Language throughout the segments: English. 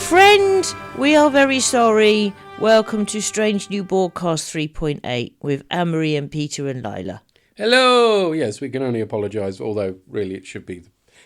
friend, we are very sorry. Welcome to Strange New Borgcast 3.8 with Anne-Marie and Peter and Lilah. Hello! Yes, we can only apologise, although really it should be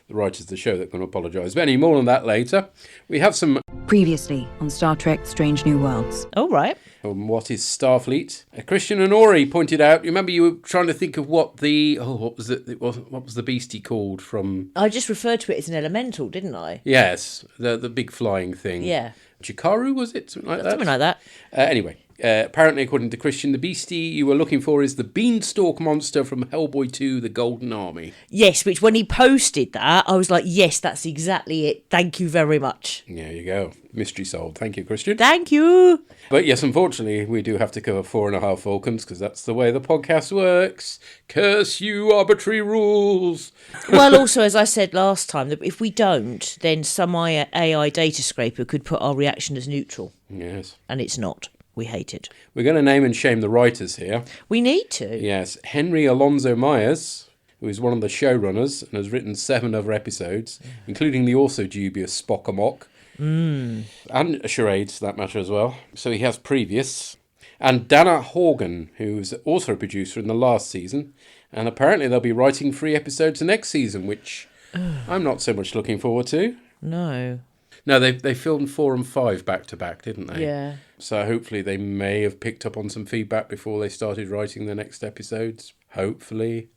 the writers of the show that can apologise. But any more on that later. We have some... Previously on Star Trek Strange New Worlds. All right. What is Starfleet? Christian and Ori pointed out, remember you were trying to think of what the... what was the beastie called from... I just referred to it as an elemental, didn't I? Yes, the big flying thing. Yeah. Chikaru, was it? Something like that? Something like that. Anyway, apparently, according to Christian, the beastie you were looking for is the Beanstalk monster from Hellboy 2, The Golden Army. Yes, which when he posted that, I was like, yes, that's exactly it. Thank you very much. There you go. Mystery solved. Thank you, Christian. Thank you. But yes, unfortunately, we do have to cover 4.5 Vulcans because that's the way the podcast works. Curse you, arbitrary rules. Well, also, as I said last time, that if we don't, then some AI data scraper could put our reaction as neutral. Yes. And it's not. We hate it. We're going to name and shame the writers here. We need to. Yes. Henry Alonso Myers, who is one of the showrunners and has written 7 other episodes, including the also dubious Spock Amok. And a charades, for that matter, as well. So he has previous. And Dana Horgan, who's also a producer in the last season. And apparently they'll be writing 3 episodes next season, which I'm not so much looking forward to. No. No, they filmed 4 and 5 back to back, didn't they? Yeah. So hopefully they may have picked up on some feedback before they started writing the next episodes. Hopefully.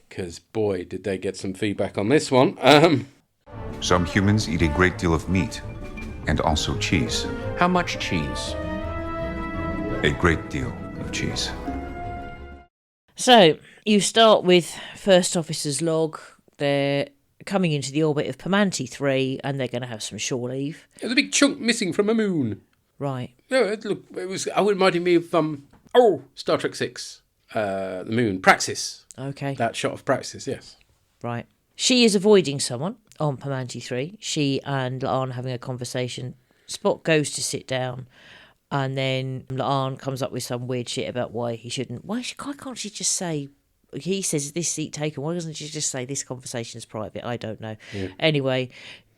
Because, boy, did they get some feedback on this one. Some humans eat a great deal of meat and also cheese. How much cheese? A great deal of cheese. So, you start with First Officer's log. They're coming into the orbit of Pamanti 3 and they're going to have some shore leave. There's a big chunk missing from a moon. Right. No, it reminded me of Star Trek 6, the moon, Praxis. Okay. That shot of Praxis, yes. Right. She is avoiding someone on Pamanti 3. She and La'an having a conversation. Spock goes to sit down and then La'an comes up with some weird shit about why he shouldn't. Why can't she just say... He says this seat taken. Why doesn't she just say this conversation is private? I don't know. Yeah. Anyway,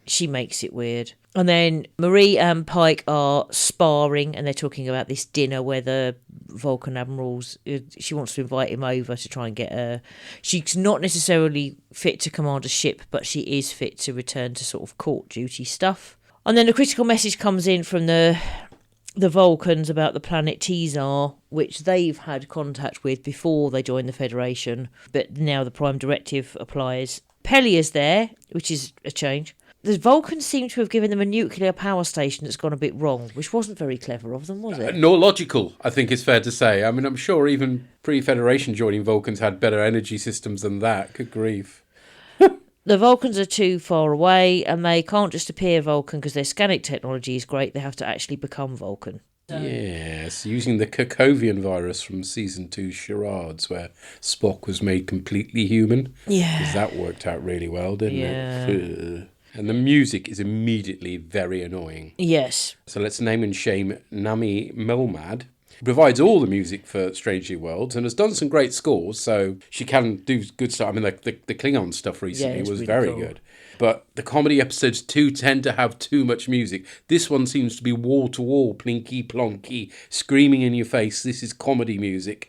she makes it weird. And then Marie and Pike are sparring and they're talking about this dinner where the Vulcan admirals, she wants to invite him over to try and get her. She's not necessarily fit to command a ship, but she is fit to return to sort of court duty stuff. And then a critical message comes in from the Vulcans about the planet Tizar, which they've had contact with before they joined the Federation, but now the Prime Directive applies. Pelia's there, which is a change. The Vulcans seem to have given them a nuclear power station that's gone a bit wrong, which wasn't very clever of them, was it? Nor logical, I think it's fair to say. I mean, I'm sure even pre-Federation joining Vulcans had better energy systems than that. Good grief. The Vulcans are too far away, and they can't just appear Vulcan because their scanning technology is great. They have to actually become Vulcan. Yes, using the Kerkovian virus from Season 2 Charades, where Spock was made completely human. Yeah. Because that worked out really well, didn't it? And the music is immediately very annoying. Yes. So let's name and shame Nami Melmad. Provides all the music for Strange New Worlds and has done some great scores, so she can do good stuff. I mean, the Klingon stuff recently was really very good. But the comedy episodes too tend to have too much music. This one seems to be wall-to-wall, plinky plonky, screaming in your face. This is comedy music.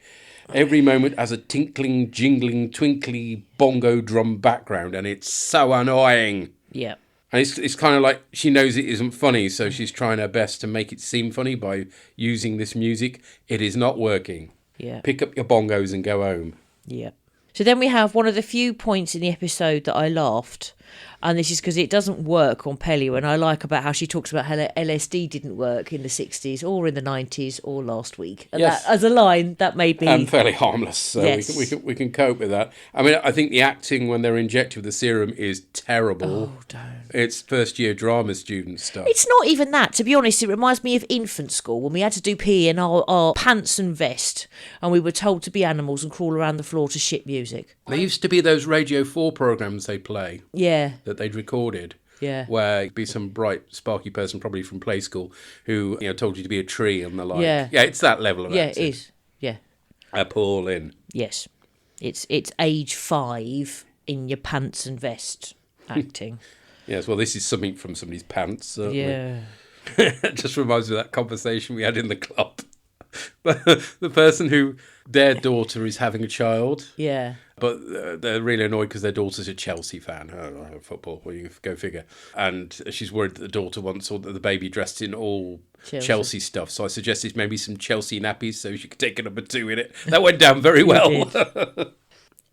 Every moment has a tinkling, jingling, twinkly bongo drum background, and it's so annoying. Yeah. And it's kind of like she knows it isn't funny, so she's trying her best to make it seem funny by using this music. It is not working. Yeah. Pick up your bongos and go home. Yeah. So then we have one of the few points in the episode that I laughed, and this is because it doesn't work on Pelia, and I like about how she talks about how LSD didn't work in the 60s or in the 90s or last week. And yes. That, as a line, that made me... And fairly harmless, so yes. we can cope with that. I mean, I think the acting when they're injected with the serum is terrible. Oh, don't. It's first-year drama student stuff. It's not even that. To be honest, it reminds me of infant school when we had to do PE in our pants and vest, and we were told to be animals and crawl around the floor to shit music. There used to be those Radio 4 programmes they play. Yeah. That they'd recorded. Yeah. Where it'd be some bright, sparky person, probably from play school, who told you to be a tree and the like. Yeah. Yeah, it's that level of acting. Yeah, it is. Yeah. Appalling. Yes. It's age 5 in your pants and vest acting. Yes, well, this is something from somebody's pants, certainly. Yeah. It just reminds me of that conversation we had in the club. The person their daughter is having a child. Yeah. But they're really annoyed because their daughter's a Chelsea fan. Oh, football, well, you go figure. And she's worried that the daughter wants the baby dressed in all Chelsea stuff. So I suggested maybe some Chelsea nappies so she could take a number 2 in it. That went down very well.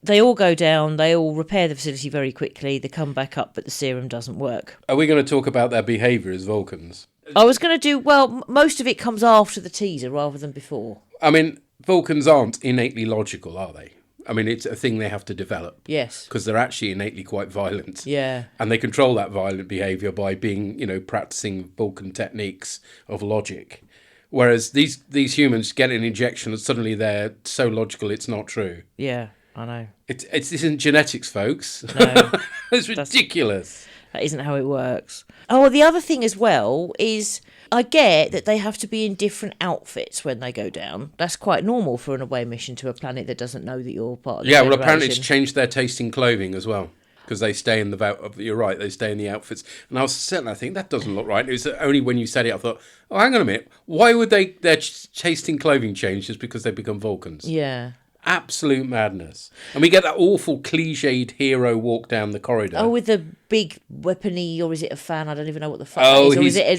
They all go down. They all repair the facility very quickly. They come back up, but the serum doesn't work. Are we going to talk about their behaviour as Vulcans? I was going to do... Well, most of it comes after the teaser rather than before. I mean, Vulcans aren't innately logical, are they? I mean, it's a thing they have to develop. Yes. Because they're actually innately quite violent. Yeah. And they control that violent behaviour by being, practising Vulcan techniques of logic. Whereas these humans get an injection and suddenly they're so logical it's not true. Yeah, I know. This isn't genetics, folks. No. It's ridiculous. That isn't how it works. Oh, the other thing as well is... I get that they have to be in different outfits when they go down. That's quite normal for an away mission to a planet that doesn't know that you're part of the Federation. Apparently it's changed their taste in clothing as well. Because they stay in you're right, they stay in the outfits. And I was sitting there thinking, that doesn't look right. It was only when you said it, I thought, oh, hang on a minute. Why would their taste in clothing change just because they become Vulcans? Yeah. Absolute madness. And we get that awful cliched hero walk down the corridor. Oh, with the big weapony, or is it a fan? I don't even know what the fan is.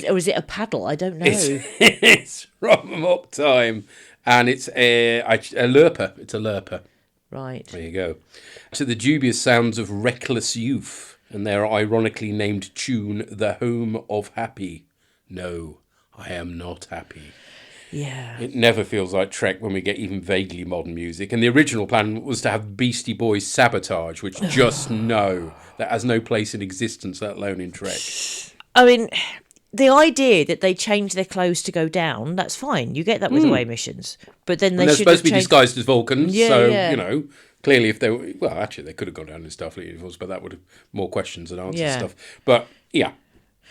Or is it a paddle? I don't know. It's from Up Time. And it's a lurper. It's a lurper. Right. There you go. To the dubious sounds of Reckless Youth and their ironically named tune, The Home of Happy. No, I am not happy. Yeah. It never feels like Trek when we get even vaguely modern music. And the original plan was to have Beastie Boys Sabotage, which just know that has no place in existence, let alone in Trek. I mean, the idea that they change their clothes to go down, that's fine. You get that with away missions. But then they're supposed to be disguised as Vulcans. Yeah, so, yeah. Clearly if they were... Well, actually, they could have gone down in Starfleet uniforms, but that would have more questions than answers stuff. But, yeah,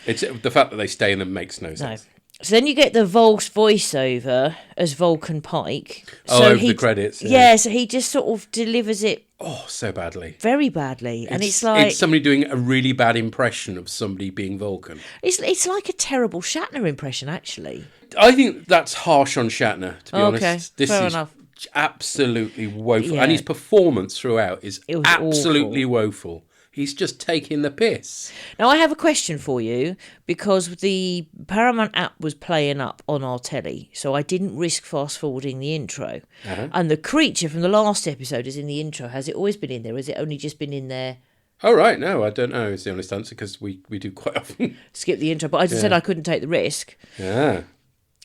it's the fact that they stay in them makes no sense. No. So then you get the voiceover as Vulcan Pike. Over the credits. Yeah, so he just sort of delivers it... Oh, so badly. Very badly. And it's like... It's somebody doing a really bad impression of somebody being Vulcan. It's like a terrible Shatner impression, actually. I think that's harsh on Shatner, to be honest. This fair is enough. absolutely woeful. Yeah. And his performance throughout is absolutely awful. woeful. He's just taking the piss. Now, I have a question for you, because the Paramount app was playing up on our telly, so I didn't risk fast-forwarding the intro. Uh-huh. And the creature from the last episode is in the intro. Has it always been in there? Has it only just been in there? Oh, right. No, I don't know is the honest answer, because we do quite often. Skip the intro. But I just said I couldn't take the risk. Yeah.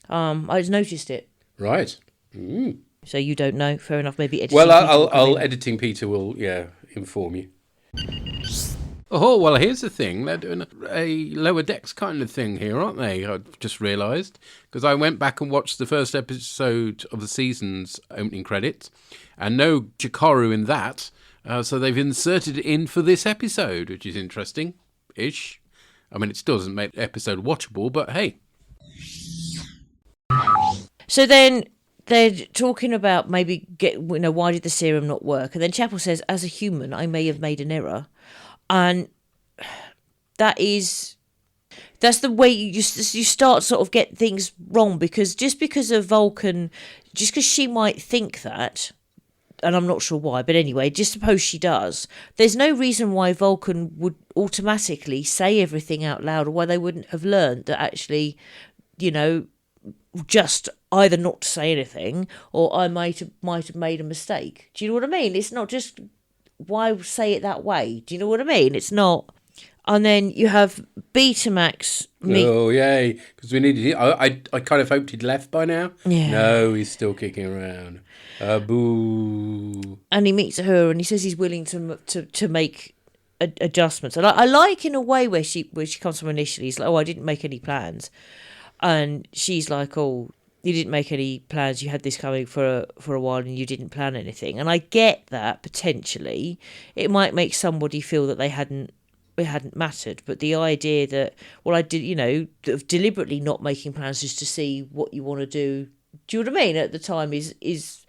I just noticed it. Right. Mm. So you don't know? Fair enough. Maybe editing. Well, editing Peter will, inform you. Oh, well, here's the thing. They're doing a lower decks kind of thing here, aren't they? I've just realised. Because I went back and watched the first episode of the season's opening credits, and no Chikaru in that. So they've inserted it in for this episode, which is interesting-ish. I mean, it still doesn't make the episode watchable, but hey. So then they're talking about maybe why did the serum not work? And then Chapel says, as a human, I may have made an error. And that's the way you start sort of get things wrong, because just because a Vulcan, just because she might think that, and I'm not sure why, but anyway, just suppose she does, there's no reason why Vulcan would automatically say everything out loud, or why they wouldn't have learned that actually, just either not to say anything, or I might have made a mistake. Do you know what I mean? It's not just, why say it that way? Do you know what I mean? It's not. And then you have Betamax. Oh, yay. Because we needed... I kind of hoped he'd left by now. Yeah. No, he's still kicking around. Boo. And he meets her and he says he's willing to make adjustments. And I like, in a way, where she comes from initially. He's like, oh, I didn't make any plans. And she's like, oh, you didn't make any plans. You had this coming for a while and you didn't plan anything. And I get that, potentially. It might make somebody feel that it hadn't mattered. But the idea that, well, I did, of deliberately not making plans just to see what you want to do. Do you know what I mean? At the time is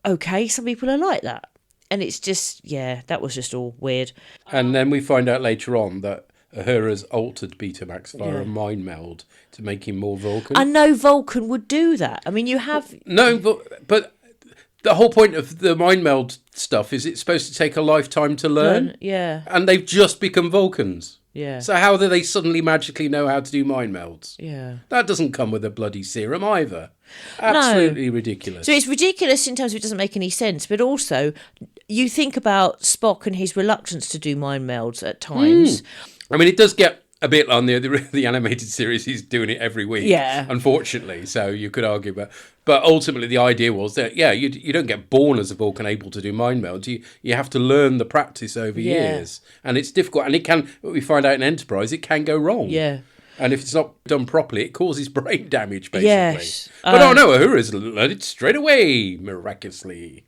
okay. Some people are like that. And it's just, that was just all weird. And then we find out later on that Uhura's altered Betamax via a mind meld to make him more Vulcan. And no Vulcan would do that. I mean, you have... No, but the whole point of the mind meld stuff is it's supposed to take a lifetime to learn. Yeah. And they've just become Vulcans. Yeah. So how do they suddenly magically know how to do mind melds? Yeah. That doesn't come with a bloody serum either. Absolutely ridiculous. So it's ridiculous in terms of it doesn't make any sense, but also you think about Spock and his reluctance to do mind melds at times. I mean, it does get a bit on the animated series. He's doing it every week, unfortunately. So you could argue about, but ultimately the idea was that you don't get born as a Vulcan able to do mind melds. You have to learn the practice over years, and it's difficult. And it can. We find out in Enterprise, it can go wrong. Yeah. And if it's not done properly, it causes brain damage, basically. Yes. But Uhura's learned it straight away, miraculously.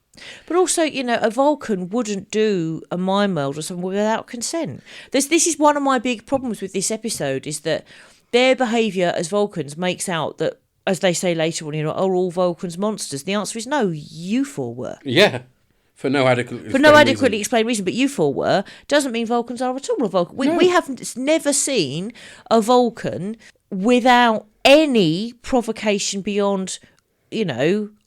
But also, a Vulcan wouldn't do a mind meld or something without consent. This is one of my big problems with this episode, is that their behaviour as Vulcans makes out that, as they say later on, are all Vulcans monsters? The answer is no, you four were. Yeah. For no adequately explained reason, but you four were, doesn't mean Vulcans are at all a Vulcan. We haven't never seen a Vulcan without any provocation beyond,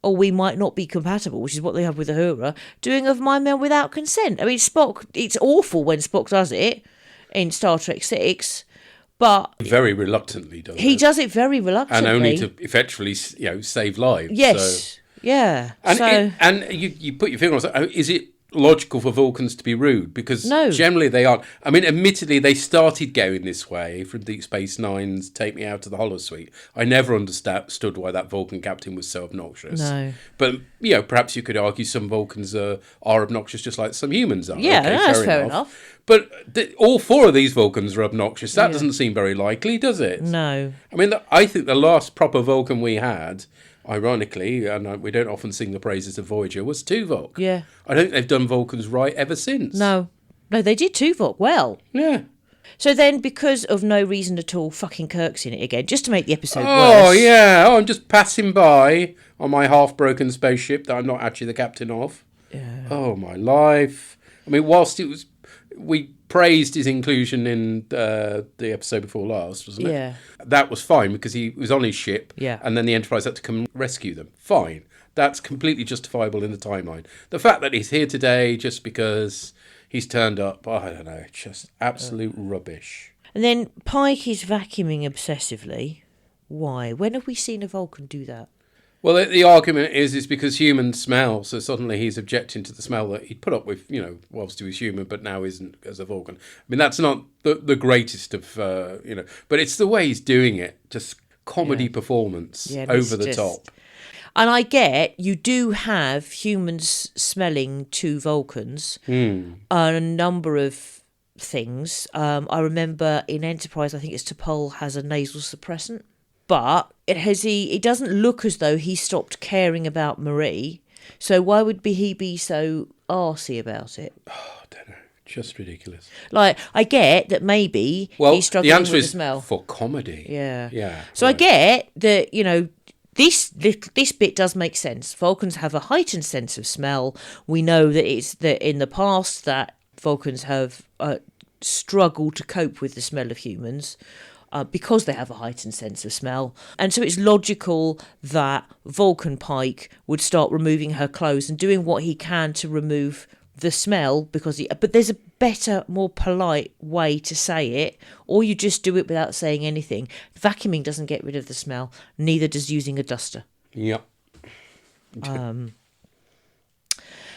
or we might not be compatible, which is what they have with Uhura, doing of mind meld without consent. I mean, Spock, it's awful when Spock does it in Star Trek 6, but... Very reluctantly does He does it very reluctantly. And only to effectually, save lives. Yes. So. Yeah. And you put your finger on it. Is it logical for Vulcans to be rude? Because generally they aren't. I mean, admittedly, they started going this way from Deep Space Nine's Take Me Out to the Holosuite. I never understood why that Vulcan captain was so obnoxious. No. But, perhaps you could argue some Vulcans are obnoxious just like some humans are. Yeah, that's fair enough. But all four of these Vulcans are obnoxious. That doesn't seem very likely, does it? No. I mean, I think the last proper Vulcan we had, ironically, and we don't often sing the praises of Voyager, was Tuvok. Yeah. I don't think they've done Vulcans right ever since. No, they did Tuvok well. Yeah. So then, because of no reason at all, fucking Kirk's in it again, just to make the episode worse. Oh, yeah. I'm just passing by on my half-broken spaceship that I'm not actually the captain of. Yeah. Oh, my life. I mean, whilst we praised his inclusion in the episode before last, wasn't it? Yeah. That was fine because he was on his ship, and then the Enterprise had to come and rescue them. Fine. That's completely justifiable in the timeline. The fact that he's here today just because he's turned up, I don't know, just absolute rubbish. And then Pike is vacuuming obsessively. Why? When have we seen a Vulcan do that? Well, the argument is because humans smell, so suddenly he's objecting to the smell that he'd put up with, whilst he was human, but now isn't as a Vulcan. I mean, that's not the greatest of, but it's the way he's doing it, just comedy performance over the top. And I get you do have humans smelling to Vulcans on a number of things. I remember in Enterprise, I think it's T'Pol has a nasal suppressant. But it doesn't look as though he stopped caring about Marie. So why would he be so arsey about it? Oh, I don't know. Just ridiculous. Like, I get that maybe he's struggling with the smell. The answer is for comedy. Yeah. Yeah. So right. I get that, this bit does make sense. Vulcans have a heightened sense of smell. We know that it's that in the past that Vulcans have struggled to cope with the smell of humans. Because they have a heightened sense of smell. And so it's logical that Vulcan Pike would start removing her clothes and doing what he can to remove the smell, but there's a better, more polite way to say it, or you just do it without saying anything. Vacuuming doesn't get rid of the smell, neither does using a duster. Yep.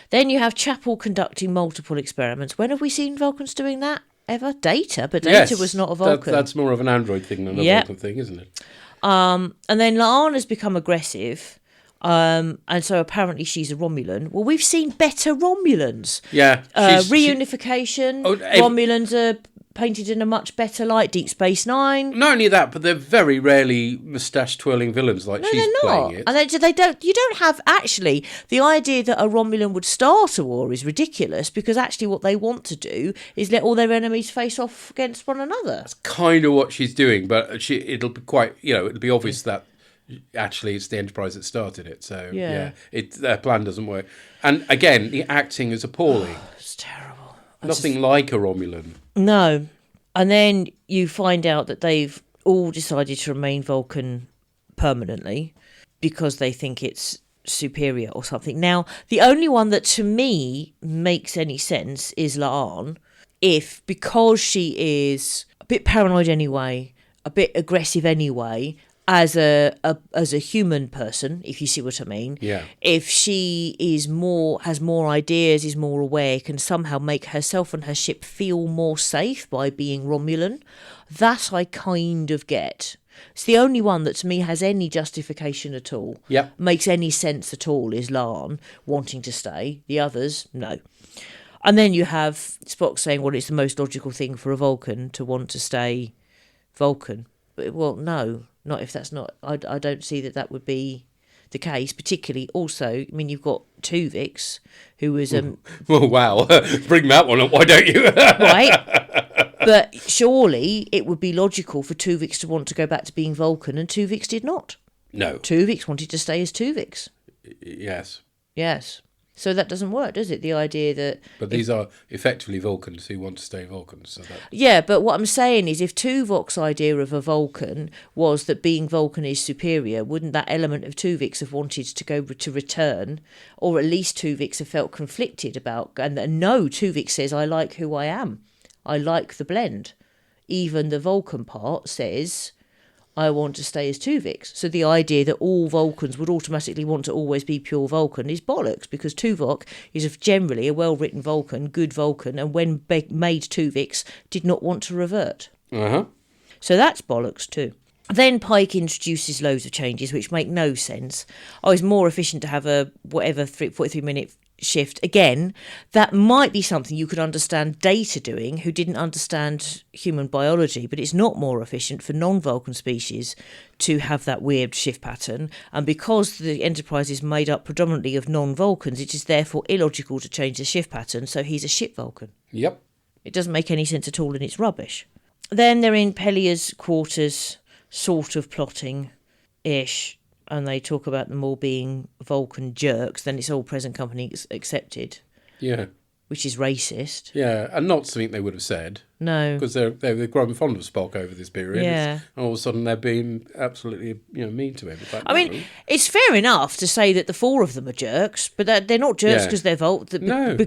Then you have Chapel conducting multiple experiments. When have we seen Vulcans doing that? Ever? Data, but Data was not a Vulcan. That's more of an android thing than a Vulcan thing, isn't it? And then La'ana's become aggressive, and so apparently she's a Romulan. Well, we've seen better Romulans. Yeah. Reunification. Romulans are painted in a much better light. Deep Space Nine. Not only that, but they're very rarely moustache-twirling villains like she's playing it. And you don't have, actually, the idea that a Romulan would start a war is ridiculous, because actually what they want to do is let all their enemies face off against one another. That's kind of what she's doing, but it'll be quite, it'll be obvious that actually it's the Enterprise that started it. So, their plan doesn't work. And again, the acting is appalling. It's terrible. Nothing like a Romulan. No. And then you find out that they've all decided to remain Vulcan permanently because they think it's superior or something. Now, the only one that to me makes any sense is Lilah, because she is a bit paranoid anyway, a bit aggressive anyway, as a human person, if you see what I mean. Yeah. If she has more ideas, is more aware, can somehow make herself and her ship feel more safe by being Romulan, that I kind of get. It's the only one that to me has any justification at all. Yep. Makes any sense at all is Lilah wanting to stay. The others, no. And then you have Spock saying, well, it's the most logical thing for a Vulcan to want to stay Vulcan. But, well, no, not if that's not... I don't see that would be the case, particularly also, I mean, you've got Tuvix, who was... Oh, wow. Bring that one up, why don't you? Right? But surely it would be logical for Tuvix to want to go back to being Vulcan, and Tuvix did not. No. Tuvix wanted to stay as Tuvix. Yes. Yes. So that doesn't work, does it? The idea that... But these are effectively Vulcans who want to stay Vulcans. So that... Yeah, but what I'm saying is if Tuvok's idea of a Vulcan was that being Vulcan is superior, wouldn't that element of Tuvix have wanted to go to return? Or at least Tuvix have felt conflicted about... And no, Tuvix says, I like who I am. I like the blend. Even the Vulcan part says... I want to stay as Tuvix. So the idea that all Vulcans would automatically want to always be pure Vulcan is bollocks, because Tuvok is generally a well-written Vulcan, good Vulcan, and when made Tuvix, did not want to revert. Uh-huh. So that's bollocks too. Then Pike introduces loads of changes which make no sense. Oh, it's more efficient to have a 43-minute shift. Again, that might be something you could understand Data doing, who didn't understand human biology, but it's not more efficient for non-Vulcan species to have that weird shift pattern. And because the Enterprise is made up predominantly of non-Vulcans, it is therefore illogical to change the shift pattern, so he's a ship Vulcan. Yep. It doesn't make any sense at all, and it's rubbish. Then they're in Pelia's quarters, sort of plotting-ish, and they talk about them all being Vulcan jerks, then it's all present company accepted. Yeah. Which is racist. Yeah, and not something they would have said. No. Because they've grown fond of Spock over this period. Yeah. And all of a sudden they're being absolutely mean to him. Like, I mean, it's fair enough to say that the four of them are jerks, but they're not jerks because they're Vulcan. No.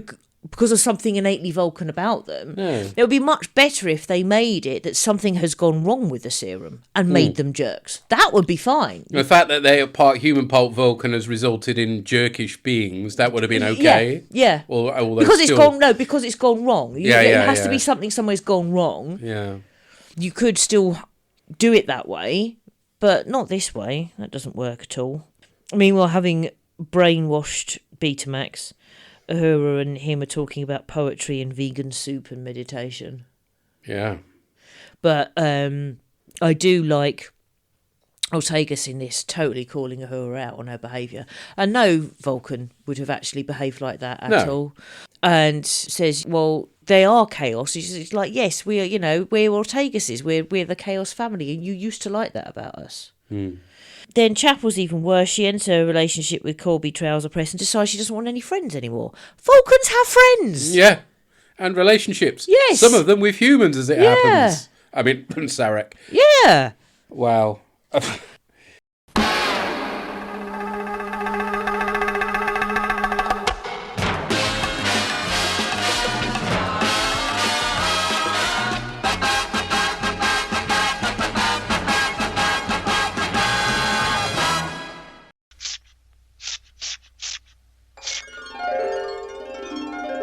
Because of something innately Vulcan about them. No. It would be much better if they made it that something has gone wrong with the serum and made them jerks. That would be fine. The fact that they are part human, part Vulcan has resulted in jerkish beings, that would have been okay. Yeah. Because it's gone wrong. It has to be something somewhere's gone wrong. Yeah. You could still do it that way, but not this way. That doesn't work at all. Meanwhile, having brainwashed Betamax, Uhura and him are talking about poetry and vegan soup and meditation. Yeah. But I do like Ortegas in this, totally calling Uhura out on her behaviour. And no Vulcan would have actually behaved like that at all. And says, well, they are chaos. It's like, yes, we're Ortegases. We're the chaos family, and you used to like that about us. Then Chapel's even worse. She enters a relationship with Corby Trouser Press and decides she doesn't want any friends anymore. Vulcans have friends! Yeah. And relationships. Yes. Some of them with humans, as it happens. I mean, Sarek. Yeah. Wow.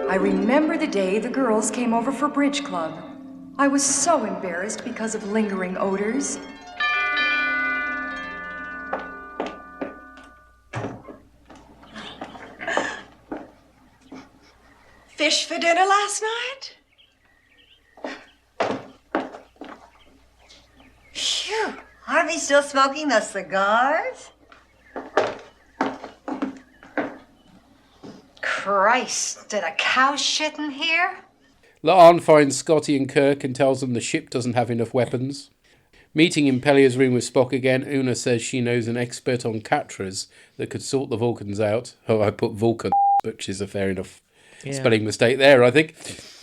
I remember the day the girls came over for bridge club. I was so embarrassed because of lingering odors. Fish for dinner last night? Phew, aren't we still smoking those cigars? Christ, did a cow shit in here? Lilah finds Scotty and Kirk and tells them the ship doesn't have enough weapons. Meeting in Pelia's room with Spock again, Una says she knows an expert on Catras that could sort the Vulcans out. Oh, I put Vulcan, which is a fair enough Spelling mistake there, I think.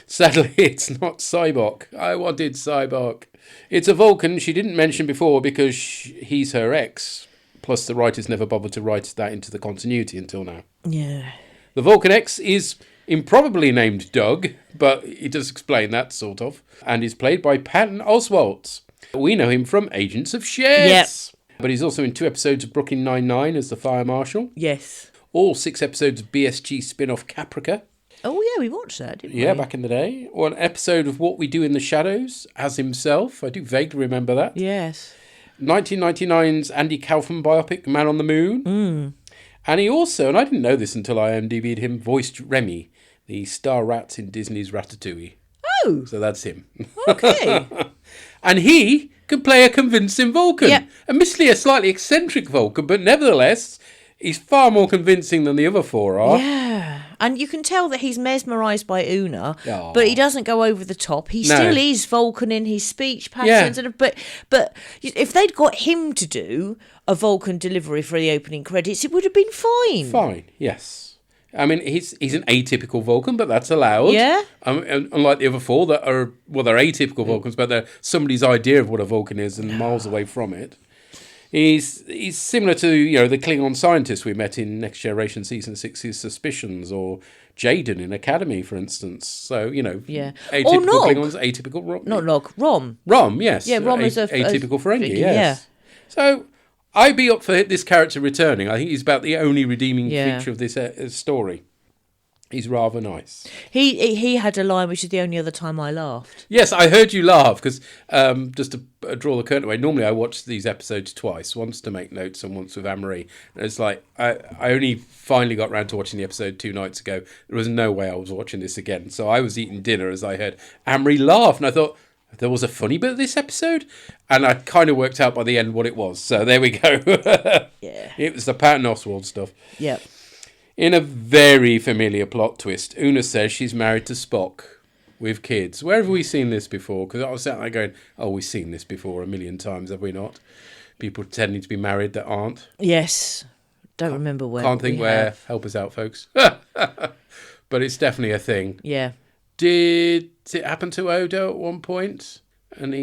Sadly, it's not Cybok. I wanted Cybok. It's a Vulcan she didn't mention before because he's her ex. Plus, the writers never bothered to write that into the continuity until now. Yeah. The Vulcan X is improbably named Doug, but he does explain that, sort of, and is played by Patton Oswalt. We know him from Agents of S.H.I.E.L.D. Yep. But he's also in 2 episodes of Brooklyn Nine-Nine as the Fire Marshal. Yes. All 6 episodes of BSG spin-off Caprica. Oh, yeah, we watched that, didn't we? Yeah, back in the day. Or an episode of What We Do in the Shadows as himself. I do vaguely remember that. Yes. 1999's Andy Kaufman biopic, Man on the Moon. And he also, and I didn't know this until I IMDb'd him, voiced Remy, the star rat in Disney's Ratatouille. Oh. So that's him. Okay. And he could play a convincing Vulcan. Yep. Admittedly a slightly eccentric Vulcan, but nevertheless, he's far more convincing than the other 4 are. Yeah. And you can tell that he's mesmerised by Una, Aw. but he doesn't go over the top. He still is Vulcan in his speech patterns. Yeah. But if they'd got him to do a Vulcan delivery for the opening credits, it would have been fine. Fine, yes. I mean, he's an atypical Vulcan, but that's allowed. Yeah. Unlike the other 4 that are, well, they're atypical Vulcans, but they're somebody's idea of what a Vulcan is and miles away from it. He's similar to, the Klingon scientist we met in Next Generation Season 6's Suspicions, or Jaden in Academy, for instance. So, Yeah. atypical Or Nog. Klingons, atypical Rom. Not Nog, Rom. Rom, yes. Yeah, Rom is atypical Ferengi, yeah. yes. So, I'd be up for this character returning. I think he's about the only redeeming feature of this story. He's rather nice. He had a line which is the only other time I laughed. Yes, I heard you laugh because just to draw the curtain away. Normally, I watch these episodes twice, once to make notes and once with Anne-Marie. And it's like I only finally got round to watching the episode 2 nights ago. There was no way I was watching this again. So I was eating dinner as I heard Anne-Marie laugh, and I thought there was a funny bit of this episode, and I kind of worked out by the end what it was. So there we go. Yeah, it was the Patton Oswalt stuff. Yep. In a very familiar plot twist, Una says she's married to Spock with kids. Where have we seen this before? Because I was sat there going, oh, we've seen this before a million times, have we not? People pretending to be married that aren't. Yes. Don't remember where. Can't think where. Have. Help us out, folks. But it's definitely a thing. Yeah. Did it happen to Odo at one point? And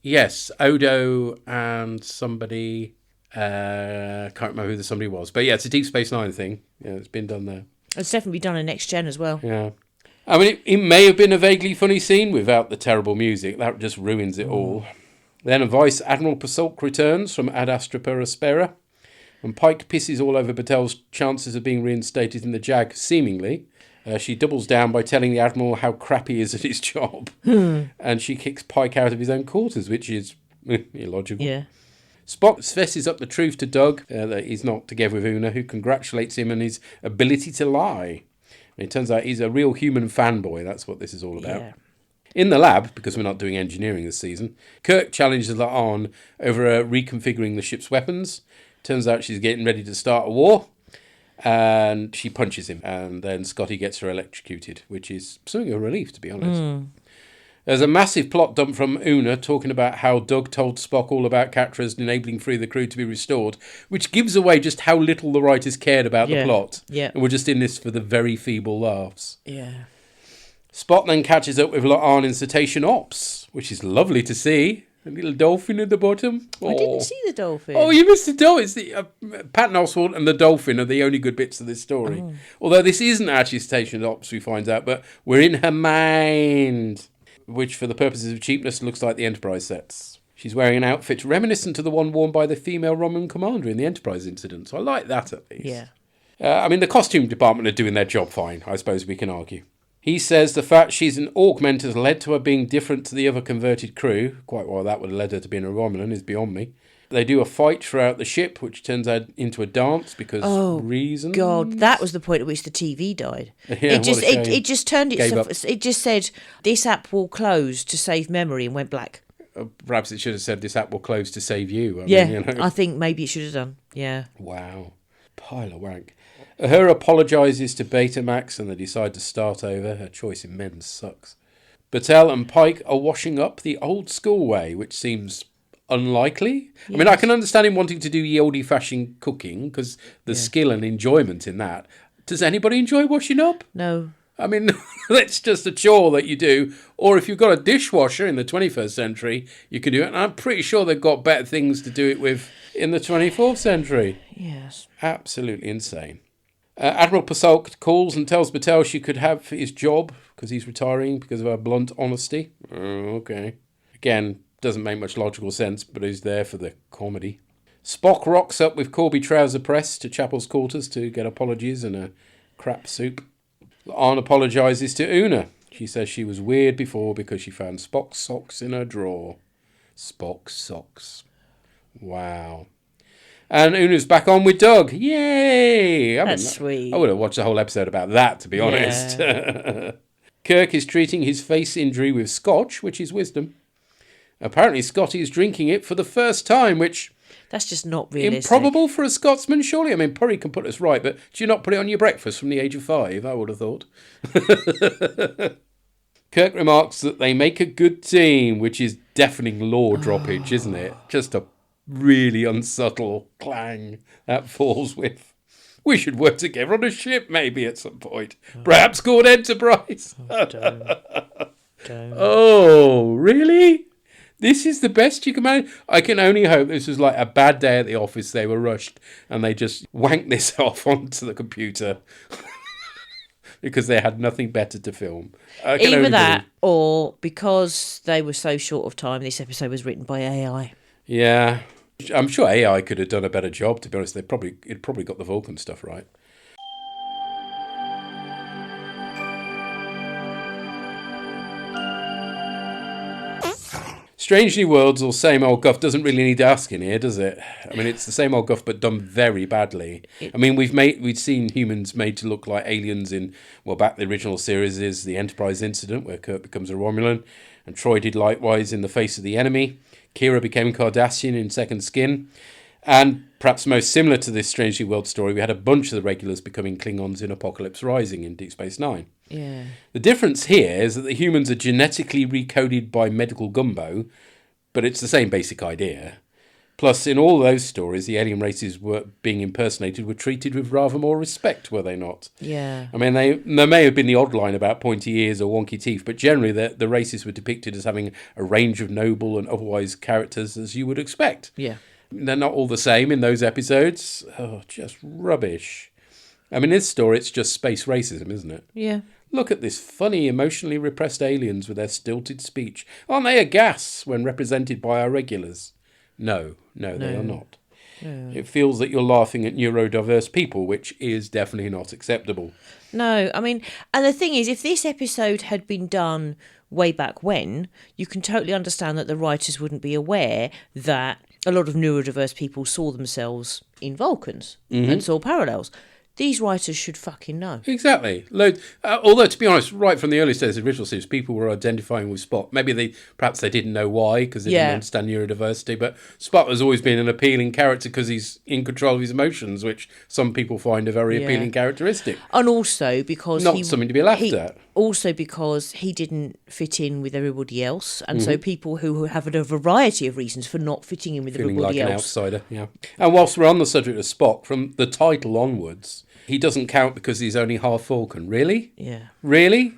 yes, Odo and somebody... can't remember who the somebody was, but yeah, it's a Deep Space Nine thing. Yeah, it's been done there. It's definitely done in Next Gen as well. Yeah, I mean, it may have been a vaguely funny scene without the terrible music. That just ruins it all. Then Vice Admiral Pasulk returns from Ad Astra per Aspera, and Pike pisses all over Batel's chances of being reinstated in the JAG. Seemingly, she doubles down by telling the Admiral how crap he is at his job, and she kicks Pike out of his own quarters, which is illogical. Yeah. Spock fesses up the truth to Doug that he's not together with Una, who congratulates him on his ability to lie. And it turns out he's a real human fanboy. That's what this is all about. Yeah. In the lab, because we're not doing engineering this season, Kirk challenges Lilah over reconfiguring the ship's weapons. Turns out she's getting ready to start a war, and she punches him. And then Scotty gets her electrocuted, which is something of a relief, to be honest. There's a massive plot dump from Una talking about how Doug told Spock all about Catra's enabling Free the Crew to be restored, which gives away just how little the writers cared about the plot. Yeah. And we're just in this for the very feeble laughs. Yeah. Spock then catches up with Lilah in Cetacean Ops, which is lovely to see. A little dolphin at the bottom. I didn't see the dolphin. Oh, you missed the dolphin. It's the Patton Oswalt and the dolphin are the only good bits of this story. Although this isn't actually Cetacean Ops, we find out, but we're in her mind, which for the purposes of cheapness looks like the Enterprise sets. She's wearing an outfit reminiscent to the one worn by the female Romulan commander in the Enterprise incident. So I like that at least. Yeah. I mean, the costume department are doing their job fine, I suppose we can argue. He says the fact she's an augment has led to her being different to the other converted crew. Quite why that would have led her to being a Romulan is beyond me. They do a fight throughout the ship, which turns out into a dance because reasons. God, that was the point at which the TV died. Yeah, it just turned Gave itself. up. It just said this app will close to save memory and went black. Perhaps it should have said this app will close to save you. I mean, I think maybe it should have done. Yeah. Wow. Pile of wank. Her apologises to Betamax and they decide to start over. Her choice in men sucks. Batel and Pike are washing up the old school way, which seems unlikely. Yes. I mean, I can understand him wanting to do the old-fashioned cooking because the skill and enjoyment in that. Does anybody enjoy washing up? No. I mean, it's just a chore that you do. Or if you've got a dishwasher in the 21st century, you can do it. And I'm pretty sure they've got better things to do it with in the 24th century. Yes. Absolutely insane. Admiral Pasulk calls and tells Battelle she could have his job because he's retiring because of her blunt honesty. Oh, okay. Again, doesn't make much logical sense, but he's there for the comedy. Spock rocks up with Corby Trouser Press to Chapel's quarters to get apologies and a crap soup. Arn apologises to Una. She says she was weird before because she found Spock's socks in her drawer. Spock's socks. Wow. And Una's back on with Doug. Yay! That's sweet. I would have watched the whole episode about that, to be honest. Yeah. Kirk is treating his face injury with scotch, which is wisdom. Apparently Scotty is drinking it for the first time, which... That's just not realistic. Improbable for a Scotsman, surely. I mean, Purry can put us right, but do you not put it on your breakfast from the age of 5? I would have thought. Kirk remarks that they make a good team, which is deafening lore droppage, isn't it? Just a really unsubtle clang that falls with. We should work together on a ship, maybe, at some point. Perhaps called Enterprise. Don't. Oh, really? This is the best you can manage? I can only hope this was like a bad day at the office. They were rushed and they just wanked this off onto the computer because they had nothing better to film. Either that or because they were so short of time, this episode was written by AI. Yeah. I'm sure AI could have done a better job, to be honest. It probably got the Vulcan stuff right. Strange New Worlds or Same Old Guff doesn't really need asking here, does it? I mean, it's the same old guff, but done very badly. I mean, we've seen humans made to look like aliens in, well, back the original series is the Enterprise incident where Kirk becomes a Romulan, and Troy did likewise in The Face of the Enemy. Kira became Cardassian in Second Skin. And perhaps most similar to this Strange New World story, we had a bunch of the regulars becoming Klingons in Apocalypse Rising in Deep Space Nine. Yeah. The difference here is that the humans are genetically recoded by medical gumbo, but it's the same basic idea. Plus, in all those stories, the alien races were being impersonated were treated with rather more respect, were they not? Yeah. I mean, there may have been the odd line about pointy ears or wonky teeth, but generally the races were depicted as having a range of noble and otherwise characters as you would expect. Yeah. They're not all the same in those episodes. Oh, just rubbish. I mean, this story, it's just space racism, isn't it? Yeah. Look at this funny, emotionally repressed aliens with their stilted speech. Aren't they a gas when represented by our regulars? No, they are not. No. It feels that you're laughing at neurodiverse people, which is definitely not acceptable. No, I mean, and the thing is, if this episode had been done way back when, you can totally understand that the writers wouldn't be aware that a lot of neurodiverse people saw themselves in Vulcans and saw parallels. These writers should fucking know. Exactly. Although, to be honest, right from the early stages of the original series, people were identifying with Spock. Maybe perhaps they didn't know why, because they didn't understand neurodiversity, but Spock has always been an appealing character because he's in control of his emotions, which some people find a very appealing characteristic. And also because Not something to be laughed at. Also because he didn't fit in with everybody else, and so people who have a variety of reasons for not fitting in with everybody else. Feeling like an outsider, yeah. And whilst we're on the subject of Spock, from the title onwards, he doesn't count because he's only half Vulcan. Really? Yeah. Really?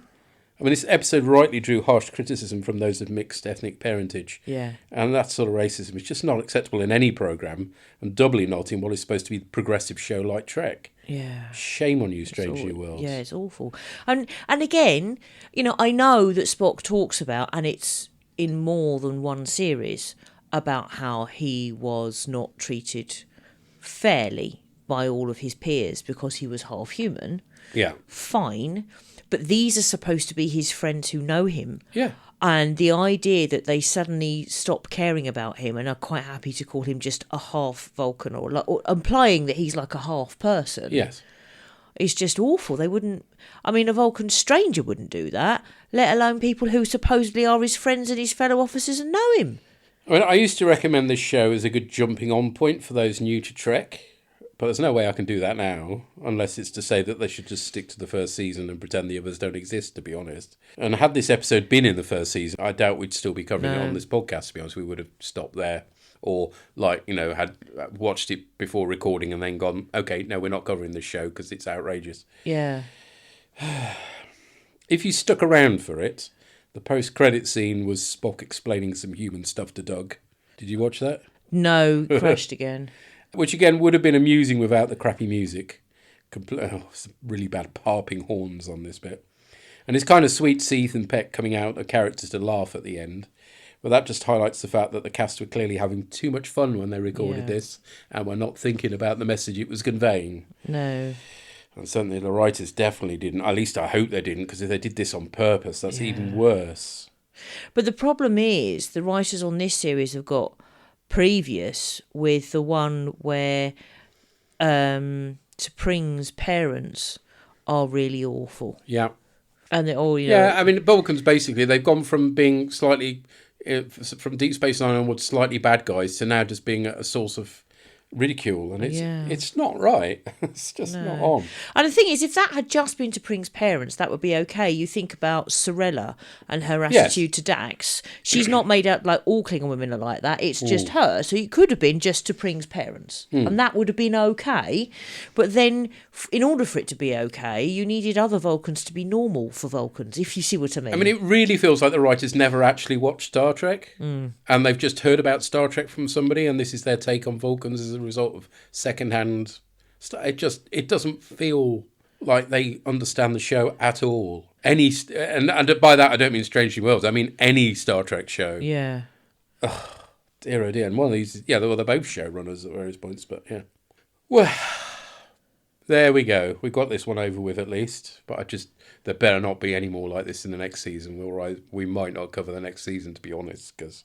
I mean, this episode rightly drew harsh criticism from those of mixed ethnic parentage. Yeah. And that sort of racism is just not acceptable in any programme, and doubly not in what is supposed to be a progressive show like Trek. Yeah. Shame on you, Strange New Worlds. Yeah, it's awful. And again, you know, I know that Spock talks about, and it's in more than one series, about how he was not treated fairly by all of his peers because he was half human. Yeah. Fine. But these are supposed to be his friends who know him. Yeah. And the idea that they suddenly stop caring about him and are quite happy to call him just a half Vulcan or implying that he's like a half person. Yes. Is just awful. They wouldn't... I mean, a Vulcan stranger wouldn't do that, let alone people who supposedly are his friends and his fellow officers and know him. I mean, I used to recommend this show as a good jumping on point for those new to Trek. But there's no way I can do that now, unless it's to say that they should just stick to the first season and pretend the others don't exist, to be honest. And had this episode been in the first season, I doubt we'd still be covering it on this podcast, to be honest. We would have stopped there. Or, like, you know, had watched it before recording and then gone, okay, no, we're not covering this show because it's outrageous. Yeah. if you stuck around for it, the post-credit scene was Spock explaining some human stuff to Doug. Did you watch that? No, crashed again. Which, again, would have been amusing without the crappy music. Some really bad harping horns on this bit. And it's kind of sweet Seath and Peck coming out of characters to laugh at the end. But that just highlights the fact that the cast were clearly having too much fun when they recorded this and were not thinking about the message it was conveying. No. And certainly the writers definitely didn't. At least I hope they didn't, because if they did this on purpose, that's even worse. But the problem is the writers on this series have got previous with the one where T'Pring's parents are really awful. Yeah. And they're all, I mean, Vulcans, basically, they've gone from being slightly, from Deep Space Nine onwards, slightly bad guys to now just being a source of ridicule, and it's not right. It's just not on. And the thing is, if that had just been T'Pring's parents, that would be okay. You think about Sorella and her attitude to Dax. She's not made out like all Klingon women are like that. It's just her. So it could have been just T'Pring's parents, and that would have been okay. But then, in order for it to be okay, you needed other Vulcans to be normal for Vulcans, if you see what I mean. I mean, it really feels like the writers never actually watched Star Trek, and they've just heard about Star Trek from somebody, and this is their take on Vulcans as a result of secondhand stuff. It doesn't feel like they understand the show at all. And by that I don't mean Strange New Worlds. I mean any Star Trek show. Yeah. Oh, dear oh dear. And one of these, they're both showrunners at various points, but yeah. Well, there we go. We've got this one over with at least. But there better not be any more like this in the next season. We might not cover the next season, to be honest, because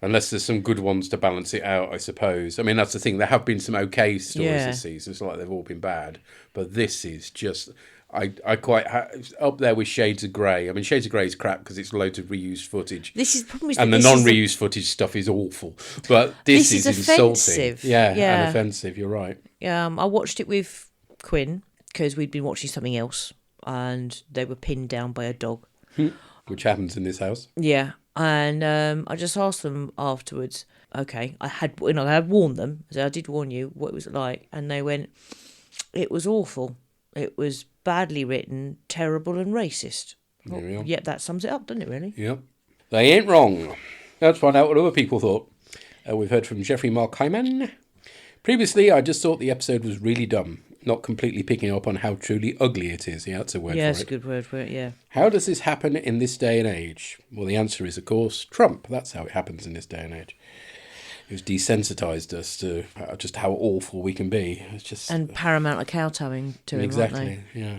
unless there's some good ones to balance it out, I suppose. I mean, that's the thing. There have been some okay stories this season. It's not like they've all been bad. But this is just... I quite... up there with Shades of Grey. I mean, Shades of Grey is crap because it's loads of reused footage. This is probably... And the non-reused footage stuff is awful. But this is insulting. Offensive. Yeah, and offensive. You're right. I watched it with Quinn because we'd been watching something else and they were pinned down by a dog. Which happens in this house. Yeah. And I just asked them afterwards, okay, I had warned them, I did warn you, what was it like? And they went, it was awful. It was badly written, terrible and racist. Yep, that sums it up, doesn't it, really? Yep. They ain't wrong. Let's find out what other people thought. We've heard from Jeffrey Mark Hyman. Previously, I just thought the episode was really dumb, not completely picking up on how truly ugly it is. Yeah, that's a word for it. Yeah, it's a good word for it, yeah. How does this happen in this day and age? Well, the answer is, of course, Trump. That's how it happens in this day and age. Who's desensitised us to just how awful we can be. It's just and paramount are kowtowing to him, exactly, aren't they? Yeah.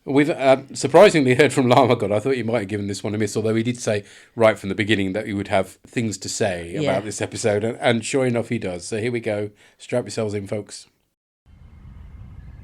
We've surprisingly heard from Llama God. I thought you might have given this one a miss, although he did say right from the beginning that he would have things to say about this episode, and sure enough he does. So here we go. Strap yourselves in, folks.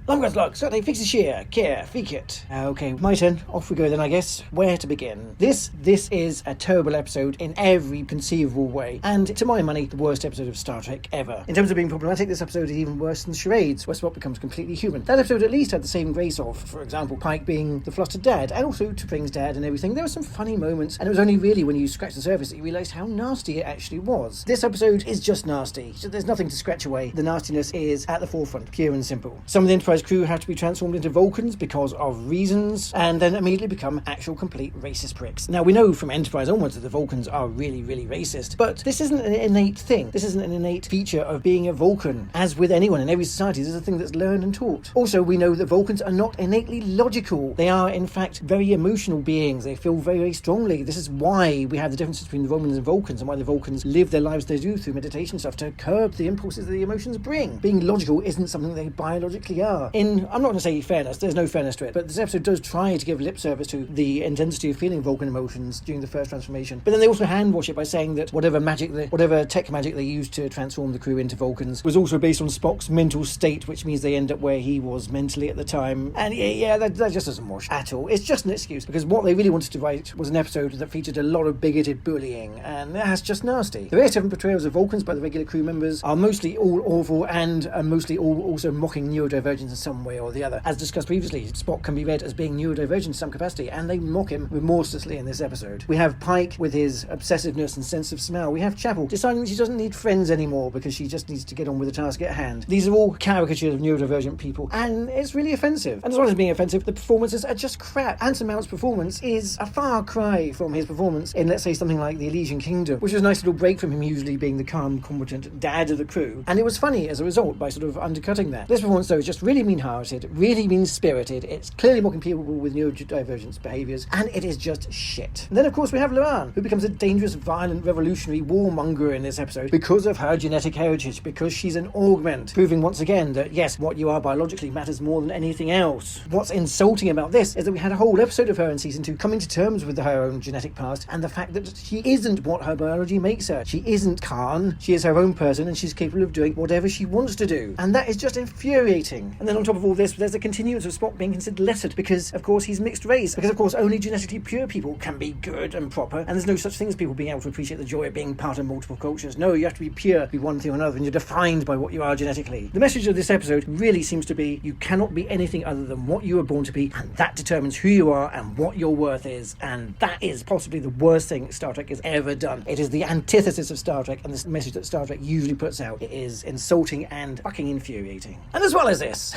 Long log, Saturday, fix the shear, care, feek it. Okay, my turn. Off we go then, I guess. Where to begin? This is a terrible episode in every conceivable way, and to my money, the worst episode of Star Trek ever. In terms of being problematic, this episode is even worse than Charades, where Spock becomes completely human. That episode at least had the same grace of, for example, Pike being the flustered dad, and also T'Pring's dad and everything. There were some funny moments, and it was only really when you scratched the surface that you realised how nasty it actually was. This episode is just nasty. So there's nothing to scratch away. The nastiness is at the forefront, pure and simple. Some of the Enterprise crew have to be transformed into Vulcans because of reasons, and then immediately become actual complete racist pricks. Now, we know from Enterprise onwards that the Vulcans are really, really racist, but this isn't an innate thing. This isn't an innate feature of being a Vulcan. As with anyone in every society, this is a thing that's learned and taught. Also, we know that Vulcans are not innately logical. They are, in fact, very emotional beings. They feel very, very strongly. This is why we have the differences between the Romans and Vulcans, and why the Vulcans live their lives they do through meditation stuff to curb the impulses that the emotions bring. Being logical isn't something they biologically are. I'm not going to say fairness, there's no fairness to it, but this episode does try to give lip service to the intensity of feeling Vulcan emotions during the first transformation, but then they also hand wash it by saying that whatever tech magic they used to transform the crew into Vulcans was also based on Spock's mental state, which means they end up where he was mentally at the time, and that just doesn't wash at all. It's just an excuse, because what they really wanted to write was an episode that featured a lot of bigoted bullying, and that's just nasty. The various different portrayals of Vulcans by the regular crew members are mostly all awful, and are mostly all also mocking neurodivergence and some way or the other. As discussed previously, Spock can be read as being neurodivergent in some capacity, and they mock him remorselessly in this episode. We have Pike with his obsessiveness and sense of smell. We have Chapel deciding that she doesn't need friends anymore because she just needs to get on with the task at hand. These are all caricatures of neurodivergent people, and it's really offensive. And as well as being offensive, the performances are just crap. Anson Mount's performance is a far cry from his performance in, let's say, something like The Elysian Kingdom, which was a nice little break from him usually being the calm, competent dad of the crew. And it was funny as a result by sort of undercutting that. This performance, though, is just really mean-hearted, really mean-spirited. It's clearly mocking people with neurodivergent behaviours, and it is just shit. And then, of course, we have Lilah, who becomes a dangerous, violent, revolutionary warmonger in this episode because of her genetic heritage, because she's an augment, proving once again that, yes, what you are biologically matters more than anything else. What's insulting about this is that we had a whole episode of her in season 2 coming to terms with her own genetic past and the fact that she isn't what her biology makes her. She isn't Khan. She is her own person, and she's capable of doing whatever she wants to do. And that is just infuriating. And then on top of all this, there's a continuance of Spock being considered lettered because, of course, he's mixed race. Because, of course, only genetically pure people can be good and proper, and there's no such thing as people being able to appreciate the joy of being part of multiple cultures. No, you have to be pure, be one thing or another, and you're defined by what you are genetically. The message of this episode really seems to be you cannot be anything other than what you were born to be, and that determines who you are and what your worth is, and that is possibly the worst thing Star Trek has ever done. It is the antithesis of Star Trek and this message that Star Trek usually puts out. It is insulting and fucking infuriating. And as well as this,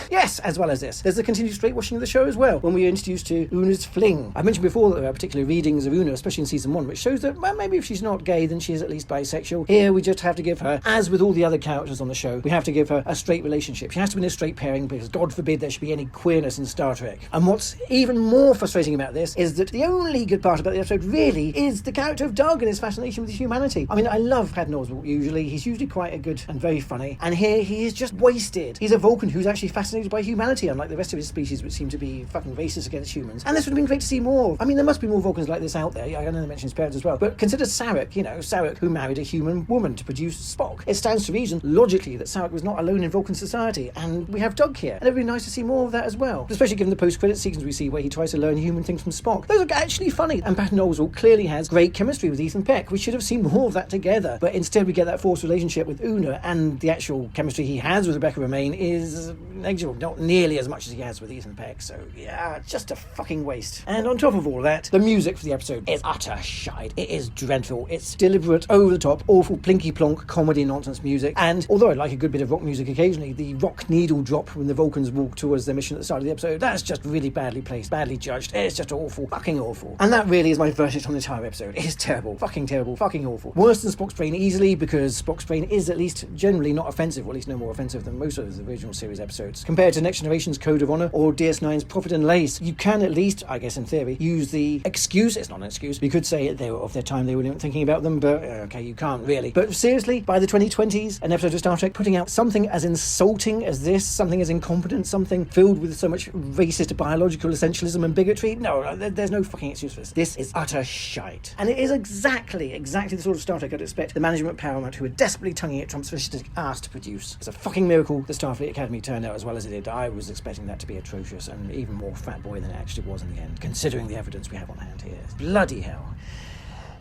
there's the continued straightwashing of the show as well, when we are introduced to Una's fling. I mentioned before that there are particular readings of Una, especially in season 1, which shows that, well, maybe if she's not gay, then she is at least bisexual. Here we just have to give her, as with all the other characters on the show, we have to give her a straight relationship. She has to be in a straight pairing because God forbid there should be any queerness in Star Trek. And what's even more frustrating about this is that the only good part about the episode really is the character of Doug and his fascination with humanity. I mean, I love Patton Oswalt usually. He's usually quite a good and very funny. And here he is just wasted. He's a Vulcan who's actually fascinated by humanity, unlike the rest of his species, which seem to be fucking racist against humans. And this would have been great to see more of. I mean, there must be more Vulcans like this out there. I know they mentioned his parents as well. But consider Sarek, Sarek who married a human woman to produce Spock. It stands to reason, logically, that Sarek was not alone in Vulcan society. And we have Doug here. And it would be nice to see more of that as well. Especially given the post-credit sequence we see where he tries to learn human things from Spock. Those are actually funny. And Patton Oswalt clearly has great chemistry with Ethan Peck. We should have seen more of that together. But instead we get that forced relationship with Una, and the actual chemistry he has with Rebecca Romaine is negligible. Not nearly as much as he has with Ethan Peck. So yeah, just a fucking waste. And on top of all that, the music for the episode is utter shite. It is dreadful. It's deliberate, over-the-top, awful, plinky-plonk comedy nonsense music. And although I like a good bit of rock music occasionally, the rock needle drop when the Vulcans walk towards their mission at the start of the episode, that's just really badly placed, badly judged. It's just awful. Fucking awful. And that really is my verdict on the entire episode. It is terrible. Fucking awful. Worse than Spock's brain easily, because Spock's brain is at least generally not offensive, or at least no more offensive than most of the original series episodes. Compared to Next Generation's Code of Honor or DS9's Profit and Lace, you can at least, I guess in theory, use the excuse. It's not an excuse. You could say they were of their time, they weren't thinking about them, but okay, you can't really. But seriously, by the 2020s, an episode of Star Trek putting out something as insulting as this, something as incompetent, something filled with so much racist biological essentialism and bigotry, no, there's no fucking excuse for this. This is utter shite. And it is exactly the sort of Star Trek I'd expect the management Paramount, who are desperately tonguing at Trump's fascistic ass, to produce. It's a fucking miracle the Starfleet Academy turned out as well as it did. I was expecting that to be atrocious and even more fat boy than it actually was in the end, considering the evidence we have on hand here. Bloody hell.